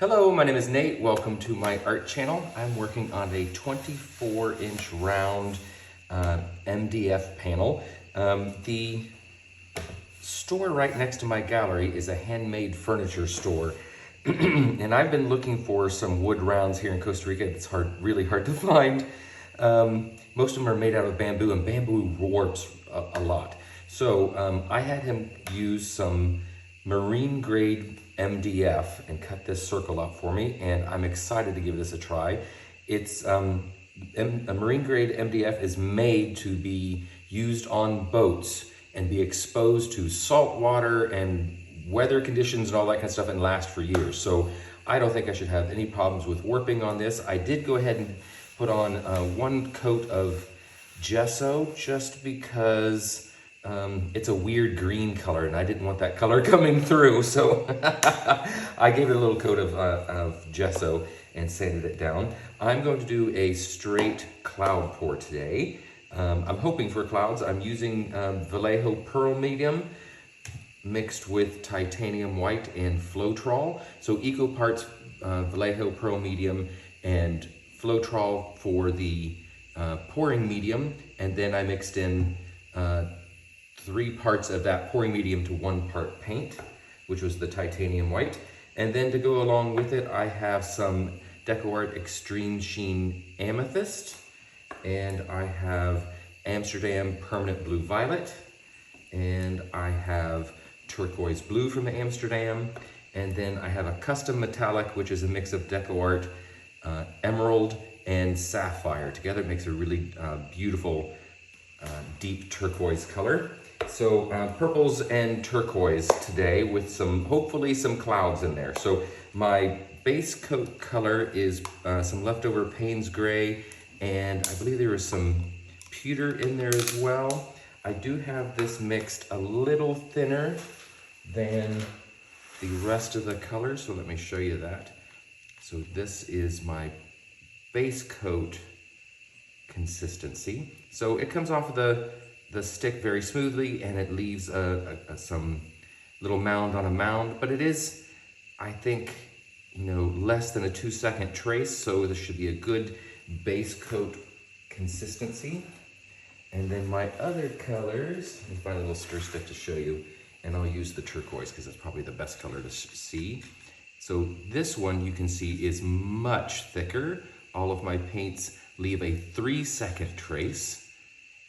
Hello, my name is Nate. Welcome to my art channel. I'm working on a 24-inch round MDF panel. The store right next to my gallery is a handmade furniture store. And I've been looking for some wood rounds here in Costa Rica. It's really hard to find. Most of them are made out of bamboo, and bamboo warps a lot. So I had him use some marine grade MDF and cut this circle up for me, and I'm excited to give this a try. It's a marine grade MDF is made to be used on boats and be exposed to salt water and weather conditions and all that kind of stuff and last for years. So I don't think I should have any problems with warping on this. I did go ahead and put on one coat of gesso just because it's a weird green color and I didn't want that color coming through, so I gave it a little coat of gesso and sanded it down. I'm going to do a straight cloud pour today. I'm hoping for clouds. I'm using Vallejo Pearl Medium mixed with titanium white and Floetrol. So equal parts Vallejo Pearl Medium and Floetrol for the pouring medium, and then I mixed in 3 parts of that pouring medium to 1 part paint, which was the titanium white. And then to go along with it, I have some DecoArt Extreme Sheen Amethyst, and I have Amsterdam Permanent Blue Violet, and I have Turquoise Blue from Amsterdam, and then I have a custom metallic, which is a mix of DecoArt Emerald and Sapphire. Together it makes a really beautiful deep turquoise color. So purples and turquoise today with hopefully some clouds in there. So my base coat color is some leftover Payne's Gray, and I believe there was some pewter in there as well. I do have this mixed a little thinner than the rest of the colors, so let me show you that. So this is my base coat consistency. So it comes off of the stick very smoothly, and it leaves some little mound on a mound, but it is, I think, less than a 2-second trace, so this should be a good base coat consistency. And then my other colors, let me find a little stir stick to show you, and I'll use the turquoise because it's probably the best color to see. So this one you can see is much thicker. All of my paints leave a 3-second trace,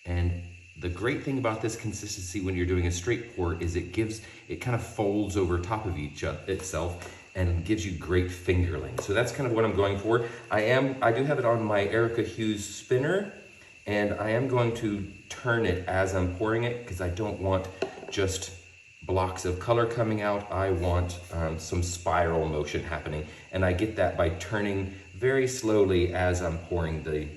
and the great thing about this consistency when you're doing a straight pour is it kind of folds over top of itself and gives you great fingerling. So that's kind of what I'm going for. I do have it on my Erica Hughes spinner, and I am going to turn it as I'm pouring it because I don't want just blocks of color coming out. I want some spiral motion happening, and I get that by turning very slowly as I'm pouring the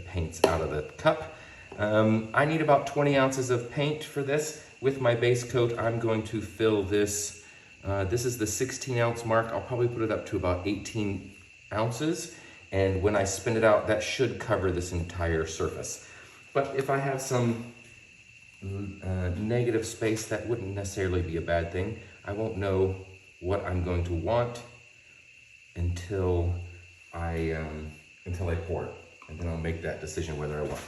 paints out of the cup. I need about 20 ounces of paint for this. With my base coat, I'm going to fill this. This is the 16-ounce mark. I'll probably put it up to about 18 ounces. And when I spin it out, that should cover this entire surface. But if I have some negative space, that wouldn't necessarily be a bad thing. I won't know what I'm going to want until I pour, and then I'll make that decision whether I want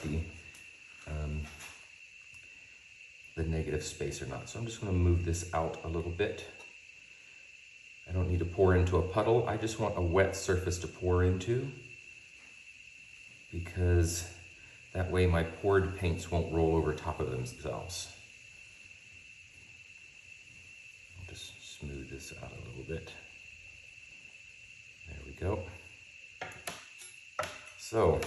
the negative space or not. So I'm just going to move this out a little bit. I don't need to pour into a puddle. I just want a wet surface to pour into, because that way my poured paints won't roll over top of themselves. I'll just smooth this out a little bit. There we go. So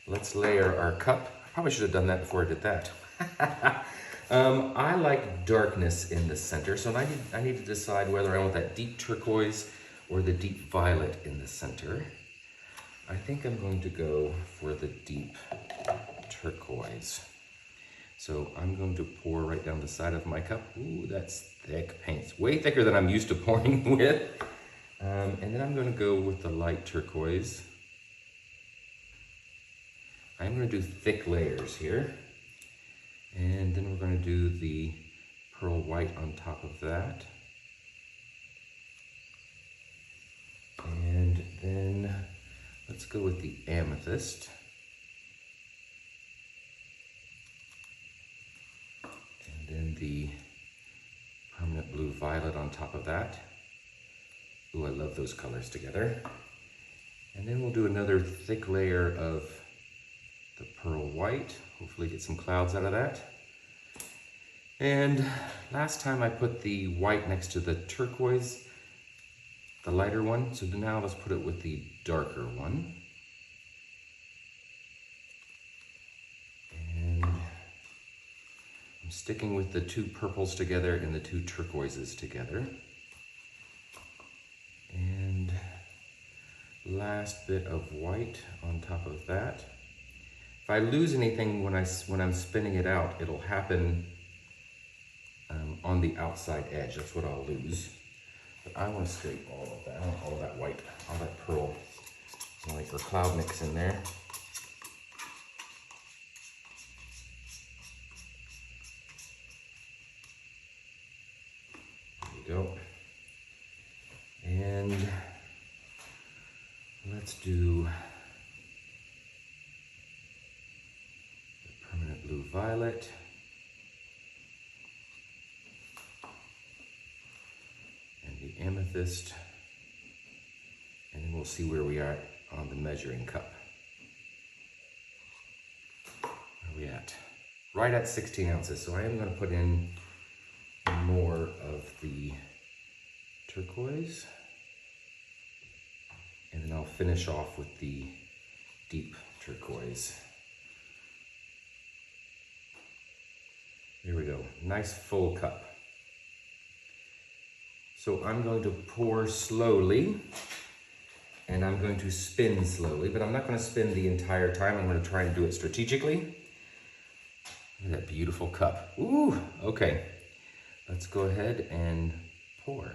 let's layer our cup. I probably should have done that before I did that. I like darkness in the center, so I need to decide whether I want that deep turquoise or the deep violet in the center. I think I'm going to go for the deep turquoise. So I'm going to pour right down the side of my cup. Ooh, that's thick paint. It's way thicker than I'm used to pouring with. And then I'm going to go with the light turquoise. I'm going to do thick layers here. And then we're going to do the pearl white on top of that. And then let's go with the amethyst. And then the permanent blue violet on top of that. Ooh, I love those colors together. And then we'll do another thick layer of the pearl white. Hopefully get some clouds out of that. And last time I put the white next to the turquoise, the lighter one. So now let's put it with the darker one. And I'm sticking with the two purples together and the two turquoises together. And last bit of white on top of that. If I lose anything when I'm spinning it out, it'll happen on the outside edge. That's what I'll lose. But I want to scrape all of that. I want all of that white, all that pearl, like the cloud mix in there. There we go. And let's do the permanent blue violet. And the amethyst. And then we'll see where we are on the measuring cup. Where are we at? Right at 16 ounces. So I am going to put in more of the turquoise. And then I'll finish off with the deep turquoise. There we go, nice full cup. So I'm going to pour slowly and I'm going to spin slowly, but I'm not going to spin the entire time. I'm going to try and do it strategically. Look at that beautiful cup. Ooh, okay. Let's go ahead and pour.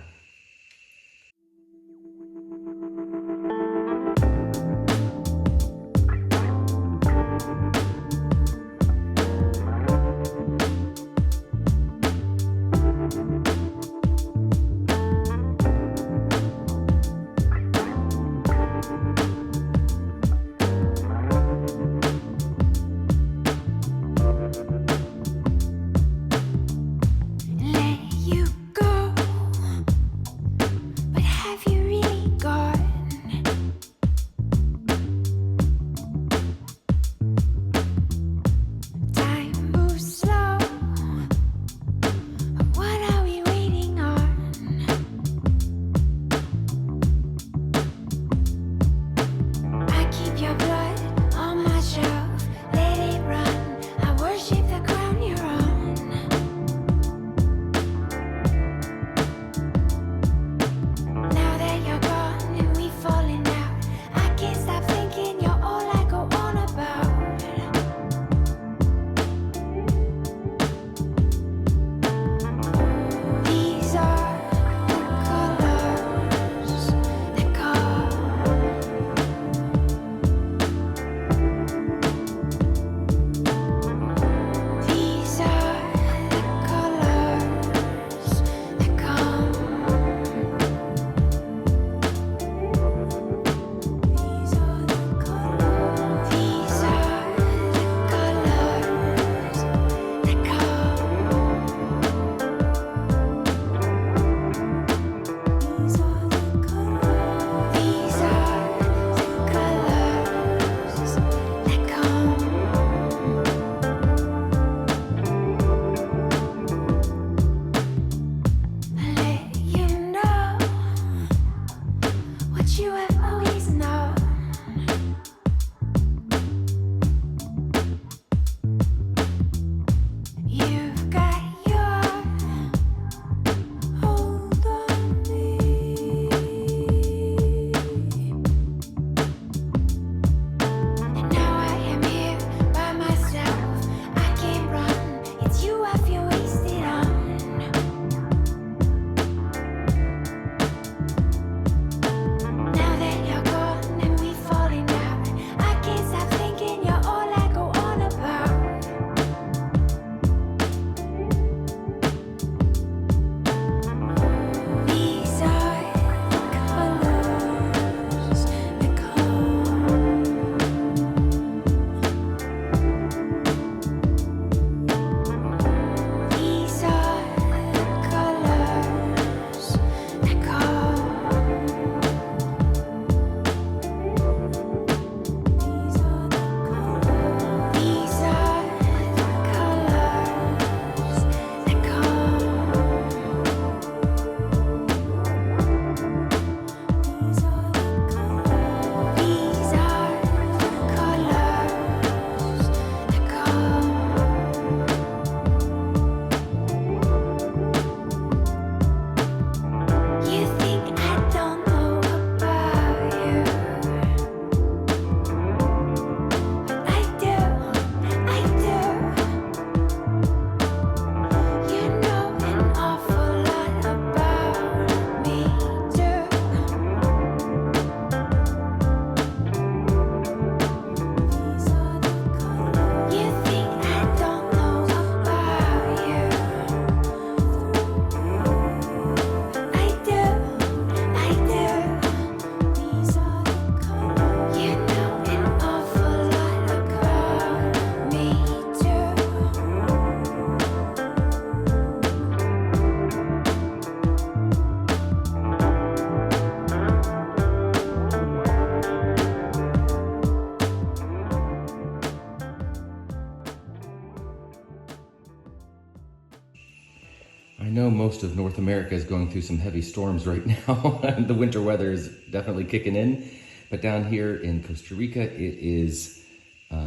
know most of North America is going through some heavy storms right now. The winter weather is definitely kicking in. But down here in Costa Rica, it is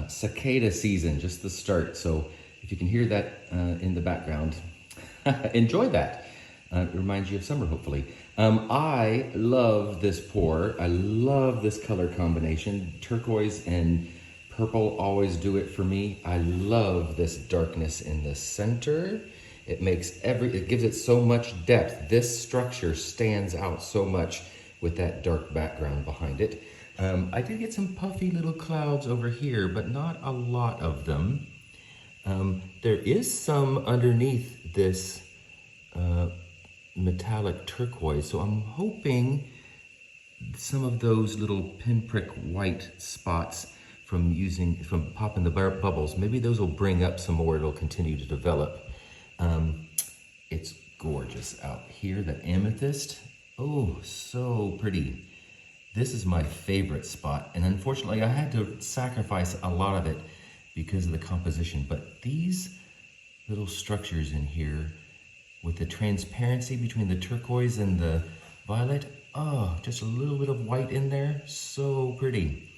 cicada season, just the start. So if you can hear that in the background, enjoy that. It reminds you of summer, hopefully. I love this pour. I love this color combination. Turquoise and purple always do it for me. I love this darkness in the center. It gives it so much depth. This structure stands out so much with that dark background behind it. I did get some puffy little clouds over here, but not a lot of them. There is some underneath this metallic turquoise, so I'm hoping some of those little pinprick white spots from popping the bubbles, maybe those will bring up some more. It'll continue to develop. It's gorgeous out here. The amethyst, oh, so pretty. This is my favorite spot, and unfortunately I had to sacrifice a lot of it because of the composition, but these little structures in here with the transparency between the turquoise and the violet, oh, just a little bit of white in there, so pretty.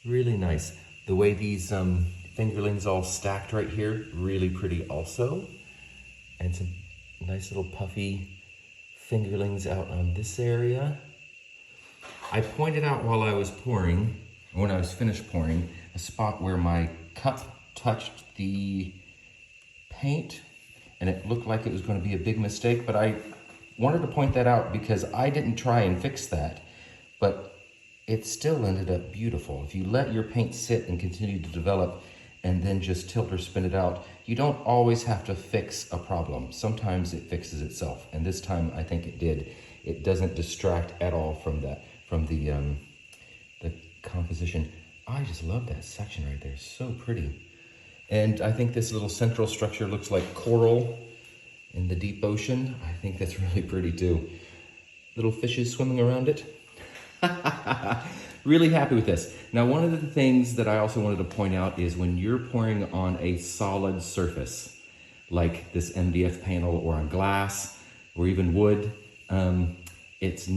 Really nice. The way these fingerlings all stacked right here, really pretty also. And some nice little puffy fingerlings out on this area. I pointed out while I was pouring, or when I was finished pouring, a spot where my cup touched the paint and it looked like it was going to be a big mistake, but I wanted to point that out because I didn't try and fix that, but it still ended up beautiful. If you let your paint sit and continue to develop and then just tilt or spin it out, you don't always have to fix a problem. Sometimes it fixes itself, and this time I think it did. It doesn't distract at all from the composition. I just love that section right there, so pretty. And I think this little central structure looks like coral in the deep ocean. I think that's really pretty too. Little fishes swimming around it. Really happy with this. Now, one of the things that I also wanted to point out is when you're pouring on a solid surface, like this MDF panel or on glass or even wood, it's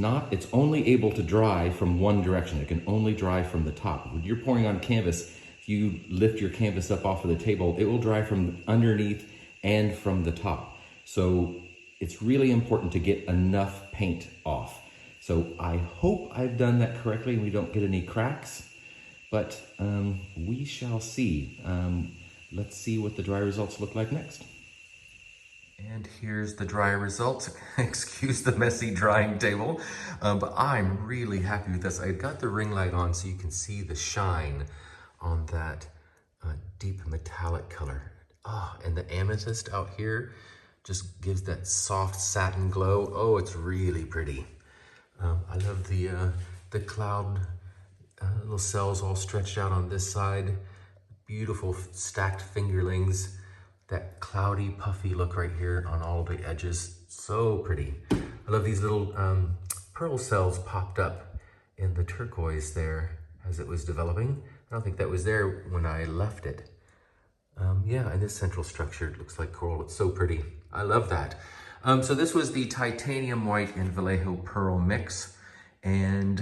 only able to dry from one direction. It can only dry from the top. When you're pouring on canvas, if you lift your canvas up off of the table, it will dry from underneath and from the top. So it's really important to get enough paint off. So I hope I've done that correctly and we don't get any cracks, but we shall see. Let's see what the dry results look like next. And here's the dry results. Excuse the messy drying table, but I'm really happy with this. I got the ring light on so you can see the shine on that deep metallic color. Oh, and the amethyst out here just gives that soft satin glow. Oh, it's really pretty. I love the cloud little cells all stretched out on this side. Beautiful stacked fingerlings. That cloudy, puffy look right here on all the edges. So pretty. I love these little pearl cells popped up in the turquoise there as it was developing. I don't think that was there when I left it. Yeah, and this central structure, it looks like coral. It's so pretty. I love that. So this was the titanium white and Vallejo pearl mix. And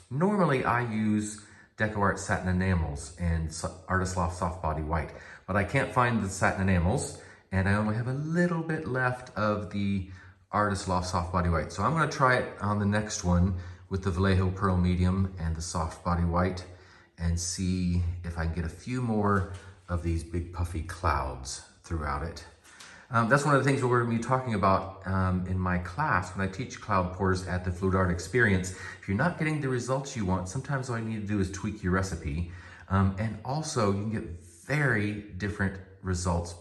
normally I use DecoArt satin enamels and Artist Loft soft body white, but I can't find the satin enamels and I only have a little bit left of the Artist Loft soft body white. So I'm gonna try it on the next one with the Vallejo pearl medium and the soft body white and see if I can get a few more of these big puffy clouds throughout it. That's one of the things we're going to be talking about in my class when I teach cloud pours at the Fluid Art Experience. If you're not getting the results you want, sometimes all you need to do is tweak your recipe. And also you can get very different results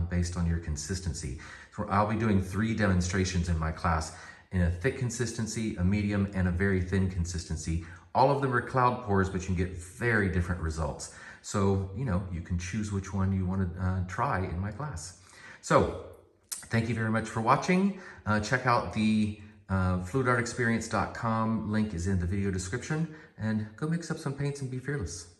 based on your consistency. So I'll be doing 3 demonstrations in my class in a thick consistency, a medium, and a very thin consistency. All of them are cloud pours, but you can get very different results. So, you know, you can choose which one you want to try in my class. So, thank you very much for watching. Check out the fluidartexperience.com link is in the video description, and go mix up some paints and be fearless.